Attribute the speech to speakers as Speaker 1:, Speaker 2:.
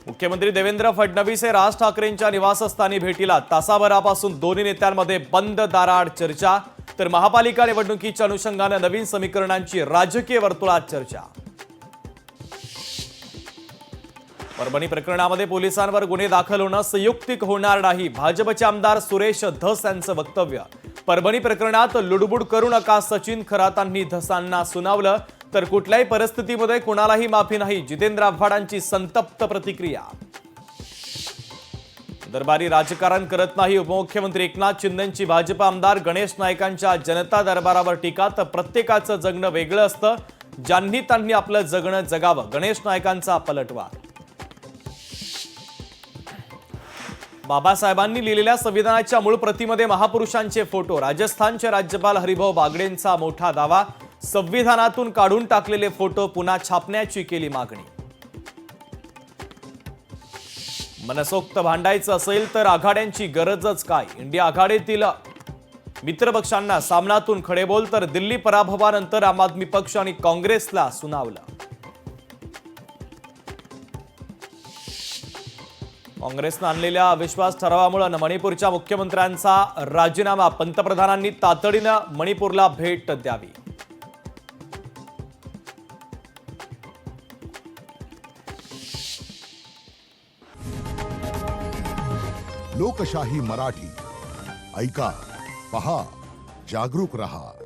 Speaker 1: मुख्यमंत्री देवेंद्र फडणवीस हे राज ठाकरेंच्या निवासस्थानी भेटीला तासाभरापासून दोन्ही नेत्यांमध्ये बंद दाराआड चर्चा, तर महापालिका निवडणुकीच्या अनुषंगाने नवीन समीकरणांची राजकीय वर्तुळात चर्चा। परभणी प्रकरणामध्ये पोलिसांवर गुन्हे दाखल होणं संयुक्तिक होणार नाही, भाजपचे आमदार सुरेश धस यांचं वक्तव्य। परभणी प्रकरणात लुडबुड करू नका, सचिन खरातांनी धसांना सुनावलं, तर कुठल्याही परिस्थितीमध्ये कोणालाही माफी नाही, जितेंद्र आव्हाडांची संतप्त प्रतिक्रिया। दरबारी राजकारण करत नाही, उपमुख्यमंत्री एकनाथ शिंदेंची भाजप आमदार गणेश नाईकांच्या जनता दरबारावर टीका, तर प्रत्येकाचं जगणं वेगळं असतं, ज्यांनी त्यांनी आपलं जगणं जगावं, गणेश नाईकांचा पलटवार। बाबासाहेबांनी लिहिलेल्या संविधानाच्या मूळ प्रतीमध्ये महापुरुषांचे फोटो, राजस्थानचे राज्यपाल हरिभाऊ बागडेंचा मोठा दावा, संविधानातून काढून टाकलेले फोटो पुन्हा छापण्याची केली मागणी। मनसोक्त भांडायचं असेल तर आघाड्यांची गरजच काय, इंडिया आघाडीतील मित्रपक्षांना सामनातून खडेबोल, तर दिल्ली पराभवानंतर आम आदमी पक्ष आणि काँग्रेसला सुनावलं। काँग्रेसनं आणलेल्या अविश्वास ठरावामुळे मणिपूरच्या मुख्यमंत्र्यांचा राजीनामा, पंतप्रधानांनी तातडीनं मणिपूरला भेट द्यावी।
Speaker 2: लोकशाही मराठी ऐका, पहा, जागरूक रहा।